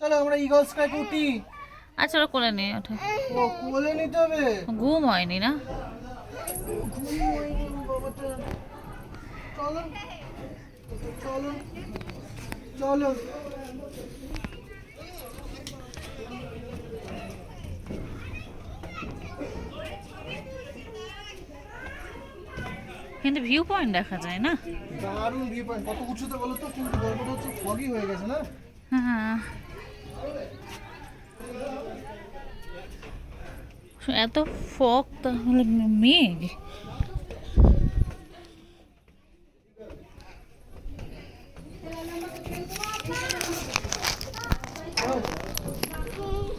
চলো আমরা ইগল স্কাইতে উঠি। আচ্ছা ওরা কোলে নিয়ে ওঠে। ও কোলে নিতে হবে। ঘুম হয়নি না? ঘুম হয়নি বাবাটা। চলো চলো চলো। কিন্তু ভিউ পয়েন্ট দেখা যায় না? দারুণ ভিউ পয়েন্ট, কত উঁচুতে বলো তো, কিন্তু গল্পটা হচ্ছে foggy হয়ে গেছে না। হ্যাঁ, এত ফগ তাহলে মেঘ।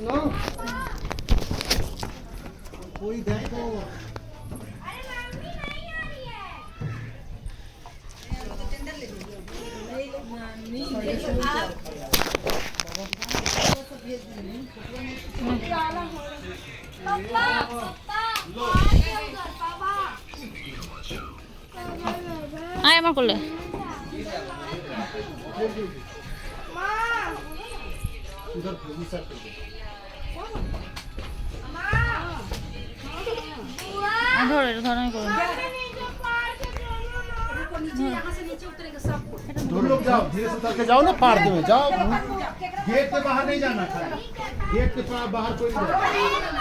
নাও। ওই দেখো আয় আমার কোলে। उधर प्रोड्यूसर ধর এটা ধর, আমি করবো। तुम लोग जाओ, धीरे से उतर के जाओ ना, पार में जाओ। गेट के बाहर नहीं जाना, गेट के बाहर कोई नहीं जाना।